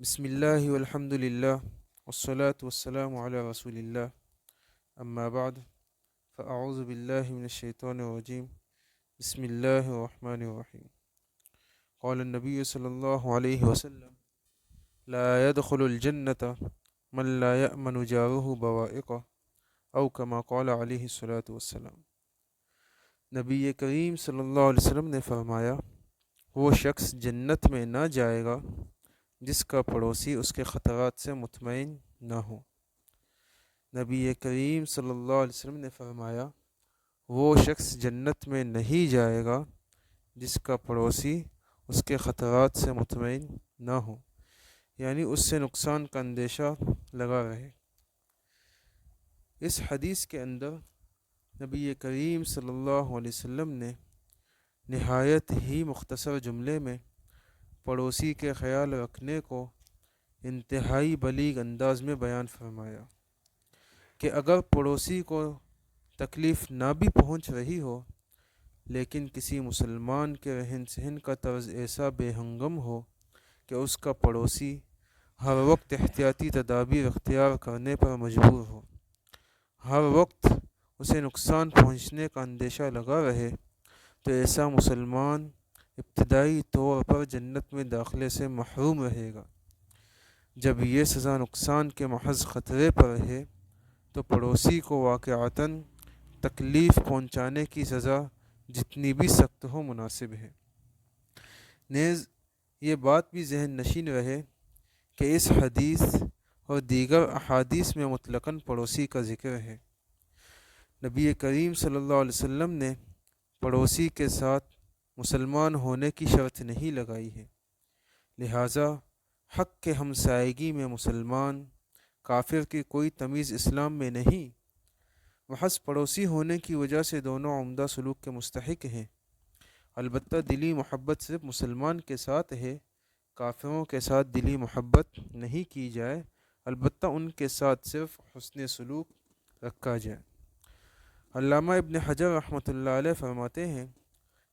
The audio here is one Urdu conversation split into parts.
بسم اللہ والحمد للہ والصلاة والسلام علی رسول اللہ اما بعد فاعوذ باللہ من الشیطان الرجیم بسم اللہ الرحمن الرحیم قال النبی صلی اللہ علیہ وسلم لا يدخل الجنة من لا يأمن جاره بوائقه او کما قال علیہ الصلاۃ والسلام۔ نبی کریم صلی اللہ علیہ وسلم نے فرمایا، وہ شخص جنت میں نہ جائے گا جس کا پڑوسی اس کے خطرات سے مطمئن نہ ہو۔ نبی کریم صلی اللہ علیہ وسلم نے فرمایا، وہ شخص جنت میں نہیں جائے گا جس کا پڑوسی اس کے خطرات سے مطمئن نہ ہو، یعنی اس سے نقصان کا اندیشہ لگا رہے۔ اس حدیث کے اندر نبی کریم صلی اللہ علیہ وسلم نے نہایت ہی مختصر جملے میں پڑوسی کے خیال رکھنے کو انتہائی بلیغ انداز میں بیان فرمایا کہ اگر پڑوسی کو تکلیف نہ بھی پہنچ رہی ہو، لیکن کسی مسلمان کے رہن سہن کا طرز ایسا بے ہنگم ہو کہ اس کا پڑوسی ہر وقت احتیاطی تدابیر اختیار کرنے پر مجبور ہو، ہر وقت اسے نقصان پہنچنے کا اندیشہ لگا رہے، تو ایسا مسلمان ابتدائی طور پر جنت میں داخلے سے محروم رہے گا۔ جب یہ سزا نقصان کے محض خطرے پر ہے تو پڑوسی کو واقعتاً تکلیف پہنچانے کی سزا جتنی بھی سخت ہو مناسب ہے۔ نیز یہ بات بھی ذہن نشین رہے کہ اس حدیث اور دیگر احادیث میں مطلقاً پڑوسی کا ذکر ہے۔ نبی کریم صلی اللہ علیہ وسلم نے پڑوسی کے ساتھ مسلمان ہونے کی شرط نہیں لگائی ہے، لہٰذا حق کے ہمسائیگی میں مسلمان کافر کی کوئی تمیز اسلام میں نہیں، محض پڑوسی ہونے کی وجہ سے دونوں عمدہ سلوک کے مستحق ہیں۔ البتہ دلی محبت صرف مسلمان کے ساتھ ہے، کافروں کے ساتھ دلی محبت نہیں کی جائے، البتہ ان کے ساتھ صرف حسن سلوک رکھا جائے۔ علامہ ابن حجر رحمۃ اللہ علیہ فرماتے ہیں،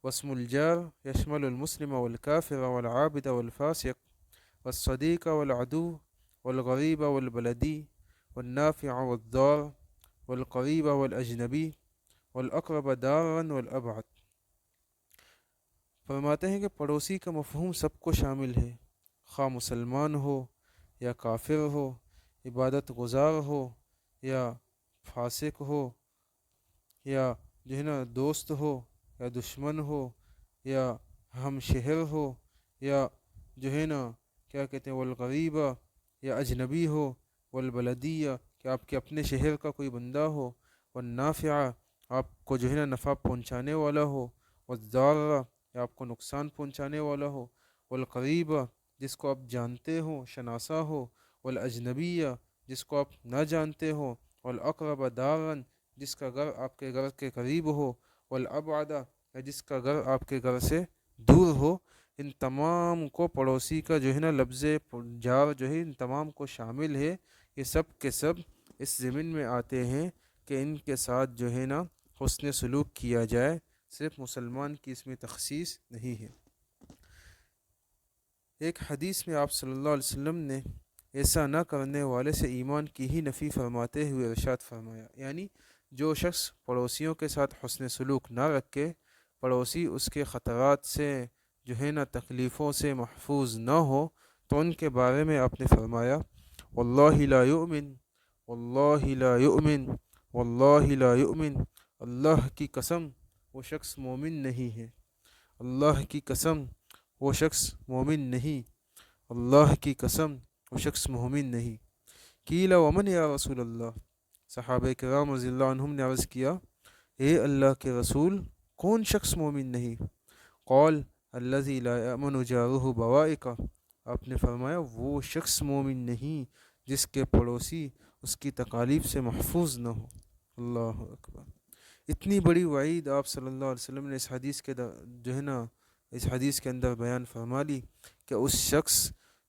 واسم الجار یشمل المسلم والکافر والعابد والفاسق والصدیق والعدو والغریب والبلدی والنافع والضار والقریب والاجنبی والاقرب دارا والابعد۔ فرماتے ہیں کہ پڑوسی کا مفہوم سب کو شامل ہے، خواہ مسلمان ہو یا کافر ہو، عبادت گزار ہو یا فاسق ہو، یا دوست ہو یا دشمن ہو، یا ہم شہر ہو، یا کیا کہتے ہیں والغریبہ یا اجنبی ہو، والبلدیہ کہ آپ کے اپنے شہر کا کوئی بندہ ہو، والنافع آپ کو نفع پہنچانے والا ہو، والضارہ یا آپ کو نقصان پہنچانے والا ہو، والقریبہ جس کو آپ جانتے ہو شناسا ہو، والاجنبیہ جس کو آپ نہ جانتے ہو، والاقرب دارن جس کا گھر آپ کے گھر کے قریب ہو، والابعد یا جس کا گھر آپ کے گھر سے دور ہو۔ ان تمام کو پڑوسی کا لفظ جار ان تمام کو شامل ہے۔ یہ سب کے سب اس ضمن میں آتے ہیں کہ ان کے ساتھ حسن سلوک کیا جائے، صرف مسلمان کی اس میں تخصیص نہیں ہے۔ ایک حدیث میں آپ صلی اللہ علیہ وسلم نے ایسا نہ کرنے والے سے ایمان کی ہی نفی فرماتے ہوئے ارشاد فرمایا، یعنی جو شخص پڑوسیوں کے ساتھ حسن سلوک نہ رکھے، پڑوسی اس کے خطرات سے تکلیفوں سے محفوظ نہ ہو، تو ان کے بارے میں آپ نے فرمایا، واللہ لا یؤمن، واللہ لا یؤمن، واللہ لا یؤمن، اللہ کی قسم وہ شخص مومن نہیں ہے، اللہ کی قسم وہ شخص مومن نہیں، اللہ کی قسم وہ شخص مومن نہیں۔ قیل ومن یا رسول اللہ، صحابہ کرام رضی اللہ عنہم نے عرض کیا، اے اللہ کے رسول کون شخص مومن نہیں؟ قال الذی لا یأمن جارہ بوائقہ، آپ نے فرمایا وہ شخص مومن نہیں جس کے پڑوسی اس کی تکالیف سے محفوظ نہ ہو۔ اللہ اکبر! اتنی بڑی وعید آپ صلی اللہ علیہ وسلم نے اس حدیث کے اس حدیث کے اندر بیان فرما لی کہ اس شخص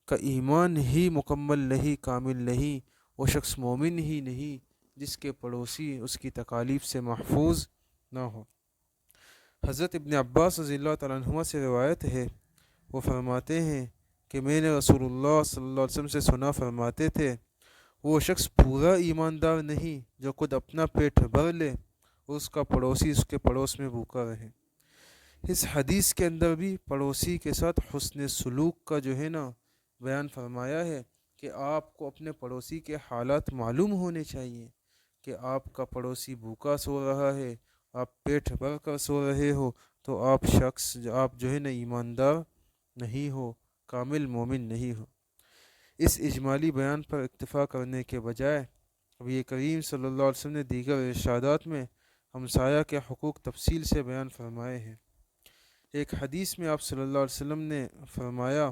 کا ایمان ہی مکمل نہیں، کامل نہیں، وہ شخص مومن ہی نہیں جس کے پڑوسی اس کی تکالیف سے محفوظ نہ ہو۔ حضرت ابن عباس رضی اللہ تعالیٰ عنہما سے روایت ہے، وہ فرماتے ہیں کہ میں نے رسول اللہ صلی اللہ علیہ وسلم سے سنا فرماتے تھے، وہ شخص پورا ایماندار نہیں جو خود اپنا پیٹ بھر لے اور اس کا پڑوسی اس کے پڑوس میں بھوکا رہے۔ اس حدیث کے اندر بھی پڑوسی کے ساتھ حسن سلوک کا جو ہے نا بیان فرمایا ہے کہ آپ کو اپنے پڑوسی کے حالات معلوم ہونے چاہیے کہ آپ کا پڑوسی بھوکا سو رہا ہے، آپ پیٹ بھر کر سو رہے ہو، تو آپ جو ہے نا ایماندار نہیں ہو، کامل مومن نہیں ہو۔ اس اجمالی بیان پر اکتفا کرنے کے بجائے نبی کریم صلی اللہ علیہ وسلم نے دیگر ارشادات میں ہمسایہ کے حقوق تفصیل سے بیان فرمائے ہیں۔ ایک حدیث میں آپ صلی اللہ علیہ وسلم نے فرمایا،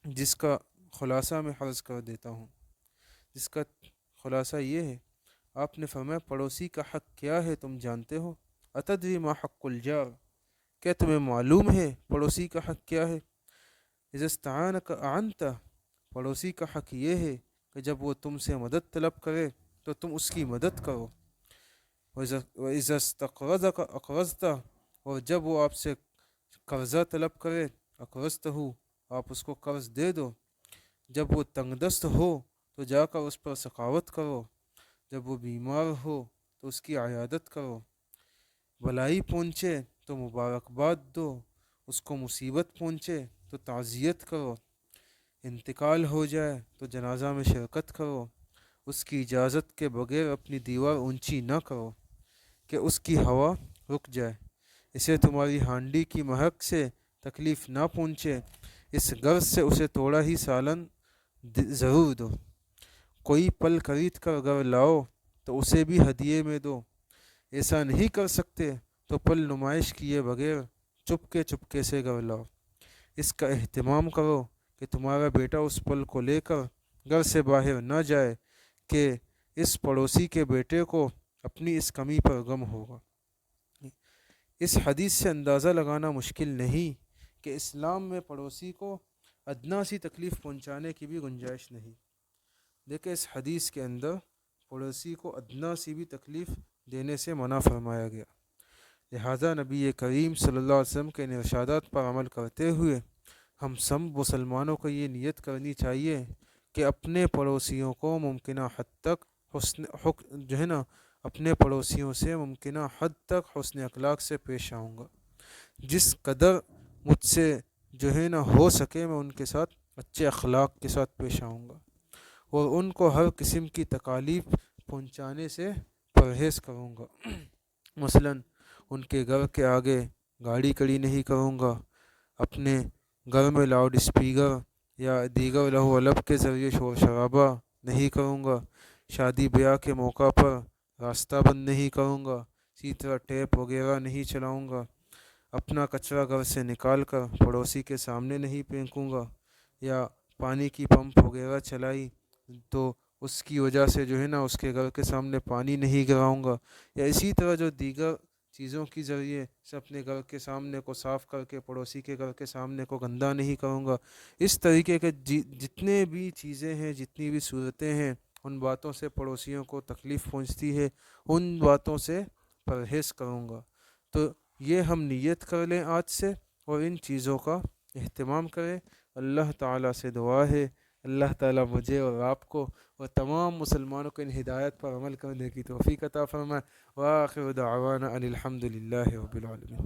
جس کا خلاصہ میں عرض کر دیتا ہوں، جس کا خلاصہ یہ ہے، آپ نے فرمایا پڑوسی کا حق کیا ہے تم جانتے ہو؟ اتدری ما حق الجار، کیا تمہیں معلوم ہے پڑوسی کا حق کیا ہے؟ اذا استعانک اعنت، پڑوسی کا حق یہ ہے کہ جب وہ تم سے مدد طلب کرے تو تم اس کی مدد کرو۔ وَإِذَا اسْتَقْرَضَكَ أَقْرَضْتَ، اور جب وہ آپ سے قرضہ طلب کرے، اقرضتہ، آپ اس کو قرض دے دو۔ جب وہ تنگ دست ہو تو جا کر اس پر سخاوت کرو، جب وہ بیمار ہو تو اس کی عیادت کرو، بلائی پہنچے تو مبارکباد دو، اس کو مصیبت پہنچے تو تعزیت کرو، انتقال ہو جائے تو جنازہ میں شرکت کرو، اس کی اجازت کے بغیر اپنی دیوار اونچی نہ کرو کہ اس کی ہوا رک جائے، اسے تمہاری ہانڈی کی مہک سے تکلیف نہ پہنچے، اس غرض سے اسے تھوڑا ہی سالن ضرور دو، کوئی پل خرید کر گھر لاؤ تو اسے بھی ہدیے میں دو، ایسا نہیں کر سکتے تو پل نمائش کیے بغیر چپکے سے گھر لاؤ، اس کا اہتمام کرو کہ تمہارا بیٹا اس پل کو لے کر گھر سے باہر نہ جائے کہ اس پڑوسی کے بیٹے کو اپنی اس کمی پر غم ہوگا۔ اس حدیث سے اندازہ لگانا مشکل نہیں کہ اسلام میں پڑوسی کو ادنا سی تکلیف پہنچانے کی بھی گنجائش نہیں۔ دیکھیں اس حدیث کے اندر پڑوسی کو ادنا سی بھی تکلیف دینے سے منع فرمایا گیا، لہذا نبی کریم صلی اللہ علیہ وسلم کے ارشادات پر عمل کرتے ہوئے ہم سب مسلمانوں کو یہ نیت کرنی چاہیے کہ اپنے پڑوسیوں کو ممکنہ حد تک جو ہے نا اپنے پڑوسیوں سے ممکنہ حد تک حسن اخلاق سے پیش آؤں گا، جس قدر مجھ سے جو ہے نا ہو سکے میں ان کے ساتھ اچھے اخلاق کے ساتھ پیش آؤں گا، اور ان کو ہر قسم کی تکالیف پہنچانے سے پرہیز کروں گا۔ مثلاً ان کے گھر کے آگے گاڑی کھڑی نہیں کروں گا، اپنے گھر میں لاؤڈ اسپیکر یا دیگر لہو و لعب کے ذریعے شور شرابہ نہیں کروں گا، شادی بیاہ کے موقع پر راستہ بند نہیں کروں گا، اسی طرح ٹیپ وغیرہ نہیں چلاؤں گا، اپنا کچرا گھر سے نکال کر پڑوسی کے سامنے نہیں پھینکوں گا، یا پانی کی پمپ وغیرہ چلائی تو اس کی وجہ سے جو ہے نا اس کے گھر کے سامنے پانی نہیں گراؤں گا، یا اسی طرح جو دیگر چیزوں کے ذریعے سے اپنے گھر کے سامنے کو صاف کر کے پڑوسی کے گھر کے سامنے کو گندا نہیں کروں گا۔ اس طریقے کے جتنے بھی چیزیں ہیں، جتنی بھی صورتیں ہیں، ان باتوں سے پڑوسیوں کو تکلیف پہنچتی ہے، ان باتوں سے پرہیز کروں گا۔ تو یہ ہم نیت کر لیں آج سے اور ان چیزوں کا اہتمام کریں۔ اللہ تعالیٰ سے دعا ہے اللہ تعالیٰ مجھے اور آپ کو اور تمام مسلمانوں کو ان ہدایت پر عمل کرنے کی توفیق عطا فرمائے۔ وآخر دعوانا ان الحمد للہ رب العالمین۔